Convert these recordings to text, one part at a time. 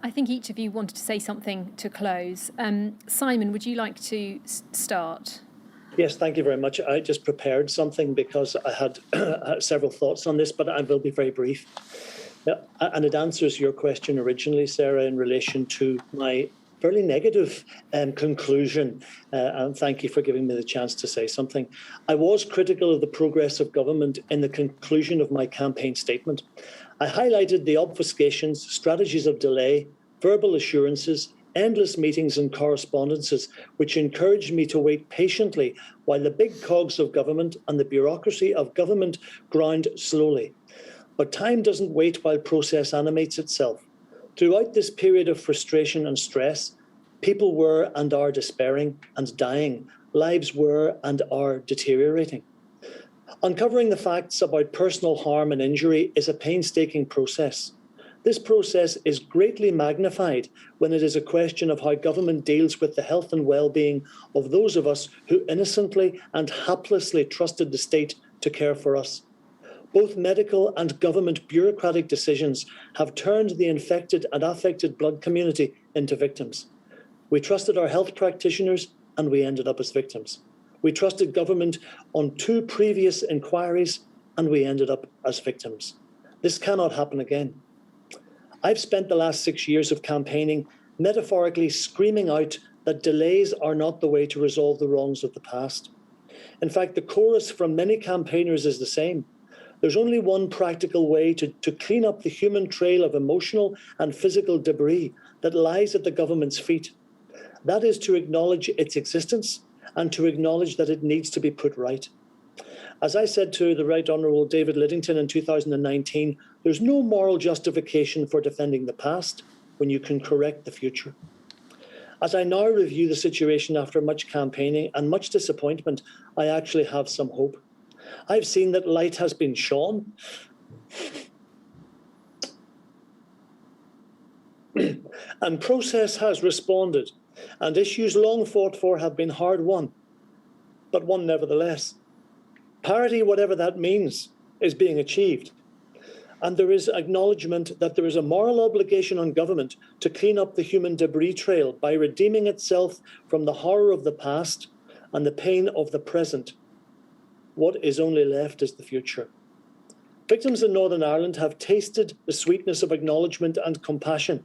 I think each of you wanted to say something to close. Simon, would you like to start? Yes, thank you very much. I just prepared something because I had several thoughts on this, but I will be very brief. And it answers your question originally, Sarah, in relation to my fairly negative conclusion. And thank you for giving me the chance to say something. I was critical of the progress of government in the conclusion of my campaign statement. I highlighted the obfuscations, strategies of delay, verbal assurances, endless meetings and correspondences, which encouraged me to wait patiently while the big cogs of government and the bureaucracy of government ground slowly. But time doesn't wait while process animates itself. Throughout this period of frustration and stress, people were and are despairing and dying. Lives were and are deteriorating. Uncovering the facts about personal harm and injury is a painstaking process. This process is greatly magnified when it is a question of how government deals with the health and well-being of those of us who innocently and haplessly trusted the state to care for us. Both medical and government bureaucratic decisions have turned the infected and affected blood community into victims. We trusted our health practitioners and we ended up as victims. We trusted government on 2 previous inquiries and we ended up as victims. This cannot happen again. I've spent the last 6 years of campaigning metaphorically screaming out that delays are not the way to resolve the wrongs of the past. In fact, the chorus from many campaigners is the same. There's only one practical way to clean up the human trail of emotional and physical debris that lies at the government's feet. That is to acknowledge its existence and to acknowledge that it needs to be put right. As I said to the Right Honourable David Liddington in 2019, there's no moral justification for defending the past when you can correct the future. As I now review the situation after much campaigning and much disappointment, I actually have some hope. I've seen that light has been shone. And process has responded, and issues long fought for have been hard won, but won nevertheless. Parity, whatever that means, is being achieved. And there is acknowledgement that there is a moral obligation on government to clean up the human debris trail by redeeming itself from the horror of the past and the pain of the present. What is only left is the future. Victims in Northern Ireland have tasted the sweetness of acknowledgement and compassion.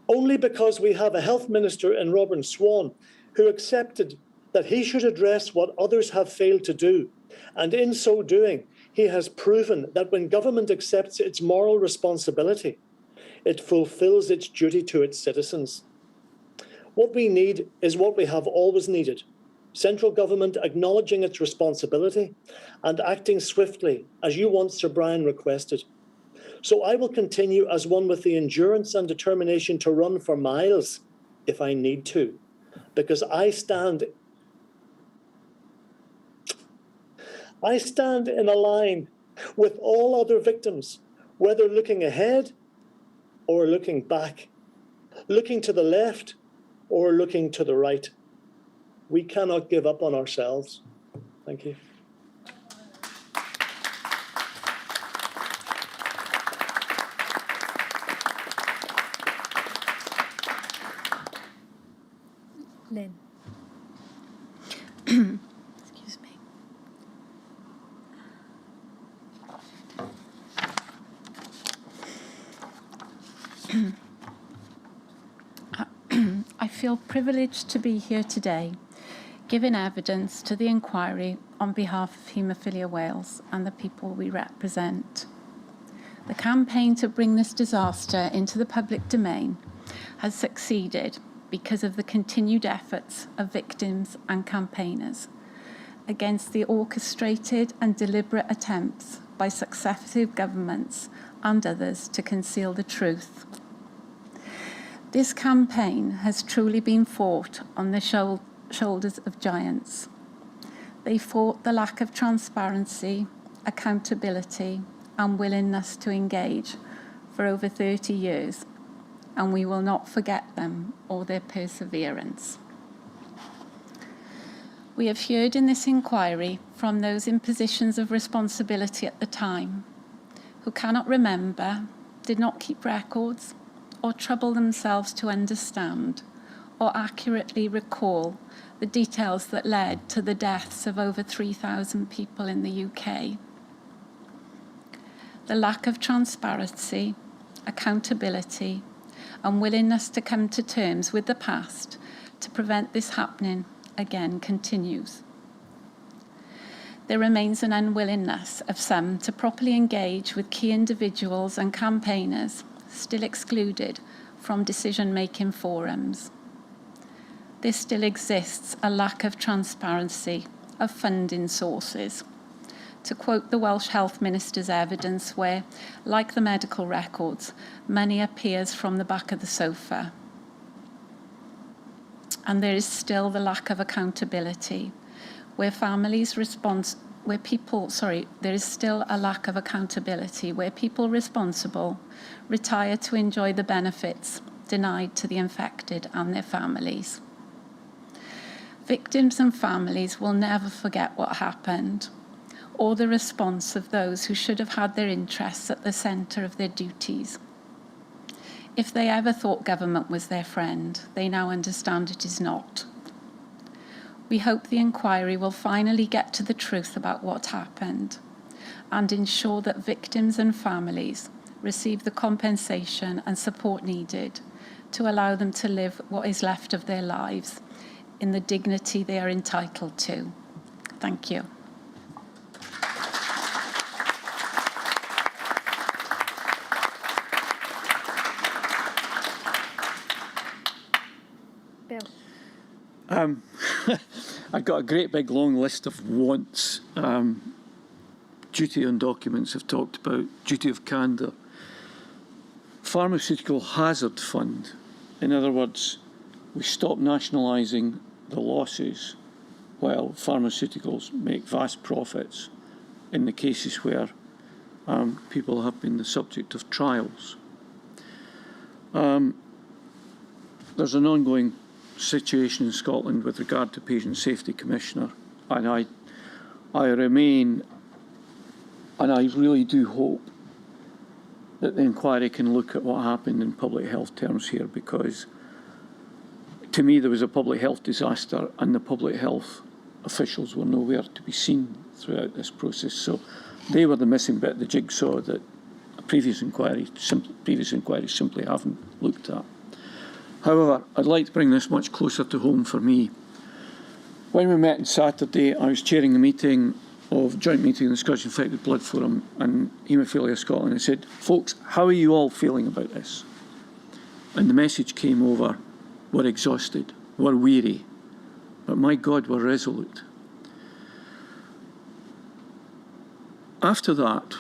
Only because we have a health minister in Robin Swan who accepted that he should address what others have failed to do. And in so doing, he has proven that when government accepts its moral responsibility, it fulfills its duty to its citizens. What we need is what we have always needed: central government acknowledging its responsibility and acting swiftly, as you once, Sir Brian, requested. So I will continue as one with the endurance and determination to run for miles if I need to, because I stand in a line with all other victims, whether looking ahead or looking back, looking to the left or looking to the right. We cannot give up on ourselves. Thank you. Lynne. Excuse me. I feel privileged to be here today, giving evidence to the inquiry on behalf of Haemophilia Wales and the people we represent. The campaign to bring this disaster into the public domain has succeeded because of the continued efforts of victims and campaigners against the orchestrated and deliberate attempts by successive governments and others to conceal the truth. This campaign has truly been fought on the shoulders of giants. They fought the lack of transparency, accountability, and willingness to engage for over 30 years, and we will not forget them or their perseverance. We have heard in this inquiry from those in positions of responsibility at the time, who cannot remember, did not keep records, or trouble themselves to understand or accurately recall the details that led to the deaths of over 3,000 people in the UK. The lack of transparency, accountability, and willingness to come to terms with the past to prevent this happening again continues. There remains an unwillingness of some to properly engage with key individuals and campaigners still excluded from decision-making forums. There still exists a lack of transparency of funding sources. To quote the Welsh Health Minister's evidence where, like the medical records, money appears from the back of the sofa. And there is still the lack of accountability, there is still a lack of accountability where people responsible retire to enjoy the benefits denied to the infected and their families. Victims and families will never forget what happened, or the response of those who should have had their interests at the centre of their duties. If they ever thought government was their friend, they now understand it is not. We hope the inquiry will finally get to the truth about what happened and ensure that victims and families receive the compensation and support needed to allow them to live what is left of their lives in the dignity they are entitled to. Thank you. Bill. I've got a great big long list of wants. Duty on documents I've talked about, duty of candour. Pharmaceutical hazard fund. In other words, we stop nationalising the losses while pharmaceuticals make vast profits in the cases where people have been the subject of trials. There's an ongoing situation in Scotland with regard to Patient Safety Commissioner, and I remain, and I really do hope that the inquiry can look at what happened in public health terms here, because to me there was a public health disaster and the public health officials were nowhere to be seen throughout this process. So they were the missing bit of the jigsaw that previous inquiries simply haven't looked at. However, I'd like to bring this much closer to home for me. When we met on Saturday, I was chairing a meeting joint meeting of the Scottish Infected Blood Forum and Haemophilia Scotland. I said, folks, how are you all feeling about this? And the message came over, we're exhausted, we're weary, but my God, we're resolute. After that,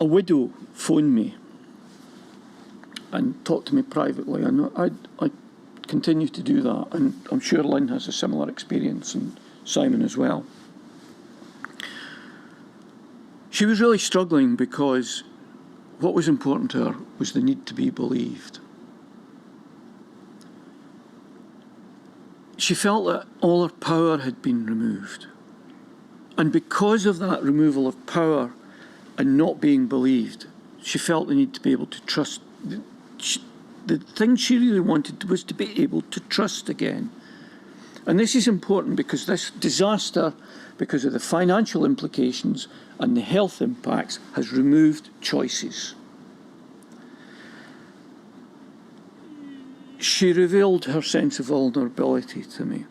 a widow phoned me and talked to me privately, and I continue to do that, and I'm sure Lynne has a similar experience, and Simon as well. She was really struggling because what was important to her was the need to be believed. She felt that all her power had been removed, and because of that removal of power and not being believed, she felt the need to be able to trust. The thing she really wanted was to be able to trust again. And this is important because this disaster, because of the financial implications and the health impacts, has removed choices. She revealed her sense of vulnerability to me.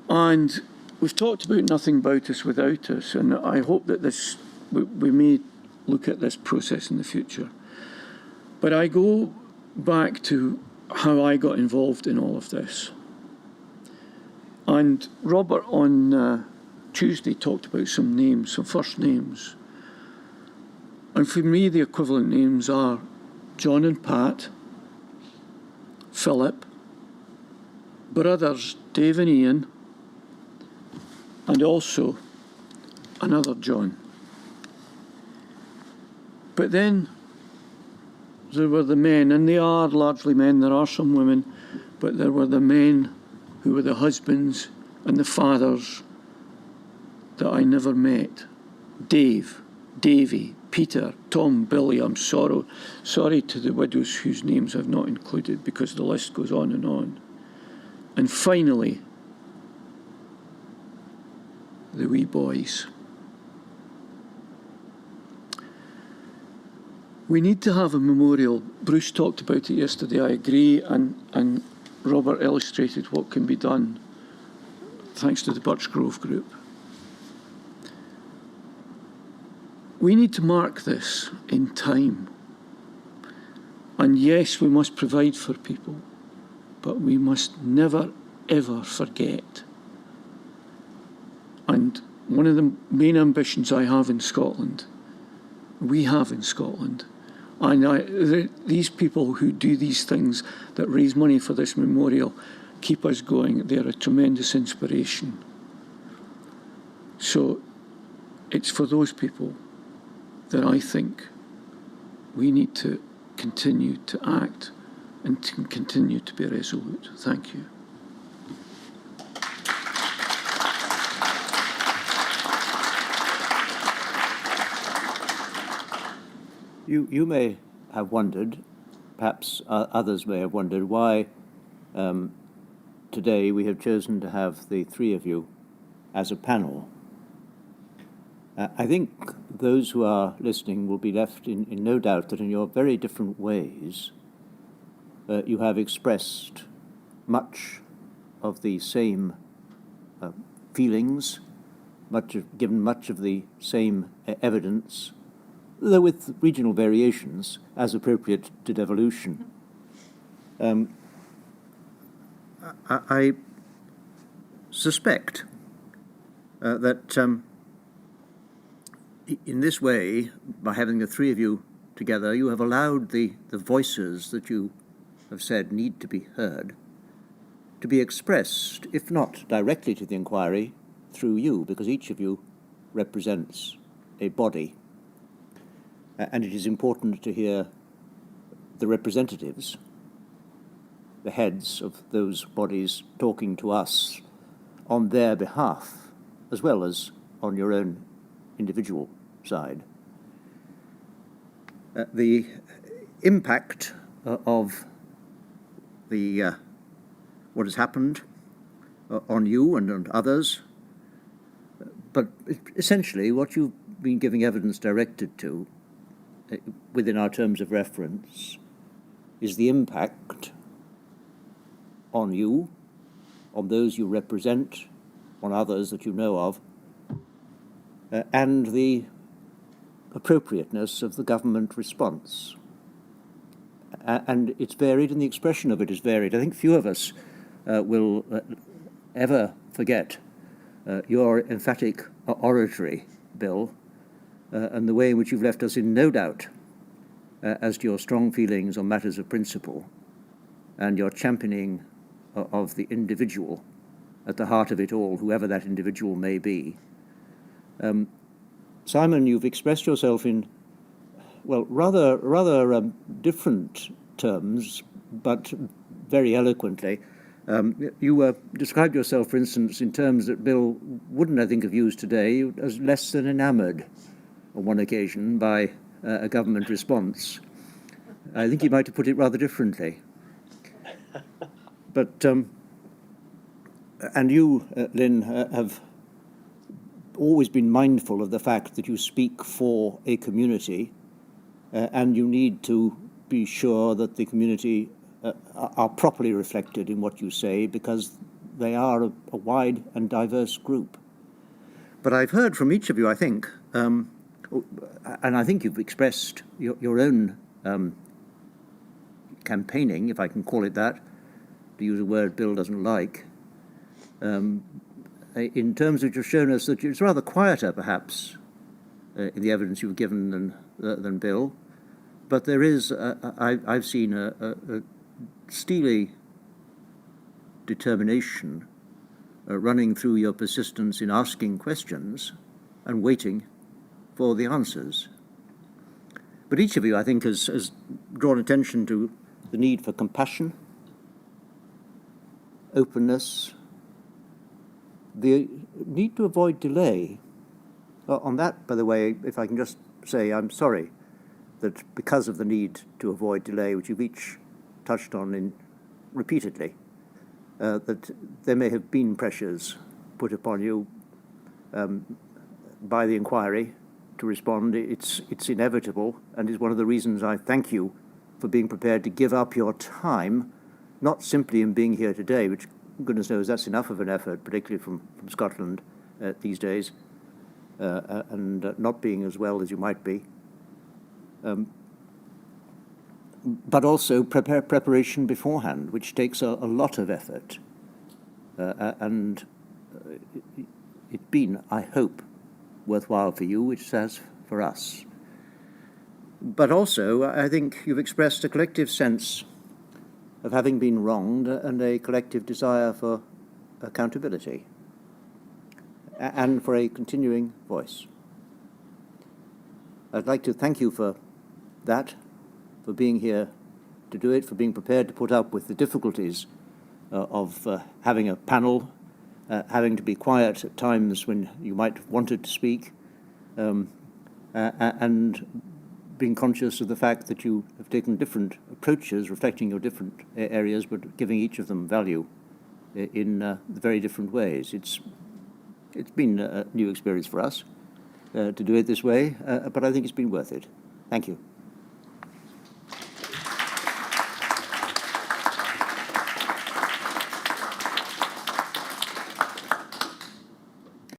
And we've talked about nothing about us without us, and I hope that we may look at this process in the future. But I go back to how I got involved in all of this. And Robert on Tuesday talked about some names, some first names. And for me, the equivalent names are John and Pat, Philip, brothers Dave and Ian, and also another John. But then there were the men, and they are largely men, there are some women, but there were the men who were the husbands and the fathers that I never met. Dave, Davy, Peter, Tom, Billy, I'm sorry to the widows whose names I've not included, because the list goes on and on. And finally, the wee boys. We need to have a memorial. Bruce talked about it yesterday, I agree, and Robert illustrated what can be done thanks to the Birchgrove group. We need to mark this in time. And yes, we must provide for people, but we must never, ever forget. And one of the main ambitions I have in Scotland, we have in Scotland, and these people who do these things that raise money for this memorial keep us going. They're a tremendous inspiration. So it's for those people that I think we need to continue to act and to continue to be resolute. Thank you. You may have wondered, perhaps others may have wondered, why today we have chosen to have the three of you as a panel. I think those who are listening will be left in no doubt that in your very different ways you have expressed much of the same feelings, given much of the same evidence, though with regional variations as appropriate to devolution. I suspect that in this way, by having the three of you together, you have allowed the voices that you have said need to be heard to be expressed, if not directly to the inquiry, through you, because each of you represents a body. And it is important to hear the representatives, the heads of those bodies, talking to us on their behalf, as well as on your own individual side. The impact of what has happened on you and on others, but essentially what you've been giving evidence directed to within our terms of reference is the impact on you, on those you represent, on others that you know of, and the appropriateness of the government response. And it's varied, and the expression of it is varied. I think few of us will ever forget your emphatic oratory, Bill, and the way in which you've left us in no doubt as to your strong feelings on matters of principle and your championing of the individual at the heart of it all, whoever that individual may be. Simon, you've expressed yourself in, well, rather different terms, but very eloquently. You described yourself, for instance, in terms that Bill wouldn't, I think, have used today, as less than enamoured on one occasion by a government response. I think he might have put it rather differently. But, and you, Lynne, have always been mindful of the fact that you speak for a community, and you need to be sure that the community are properly reflected in what you say, because they are a wide and diverse group. But I've heard from each of you, I think, and I think you've expressed your own campaigning, if I can call it that, to use a word Bill doesn't like, in terms of you've shown us that it's rather quieter, perhaps, in the evidence you've given than Bill, but there is, I've seen a steely determination running through your persistence in asking questions and waiting for the answers. But each of you, I think, has drawn attention to the need for compassion, openness, the need to avoid delay. On that, by the way, if I can just say I'm sorry that because of the need to avoid delay, which you've each touched on repeatedly, that there may have been pressures put upon you by the inquiry to respond. It's inevitable, and is one of the reasons I thank you for being prepared to give up your time, not simply in being here today, which goodness knows that's enough of an effort, particularly from Scotland these days, and not being as well as you might be, but also preparation beforehand, which takes a lot of effort, and it's been, I hope, worthwhile for you, which it has for us. But also, I think you've expressed a collective sense of having been wronged and a collective desire for accountability and for a continuing voice. I'd like to thank you for that, for being here to do it, for being prepared to put up with the difficulties of having a panel, having to be quiet at times when you might have wanted to speak, and being conscious of the fact that you have taken different approaches, reflecting your different areas, but giving each of them value in very different ways. It's been a new experience for us to do it this way, but I think it's been worth it. Thank you.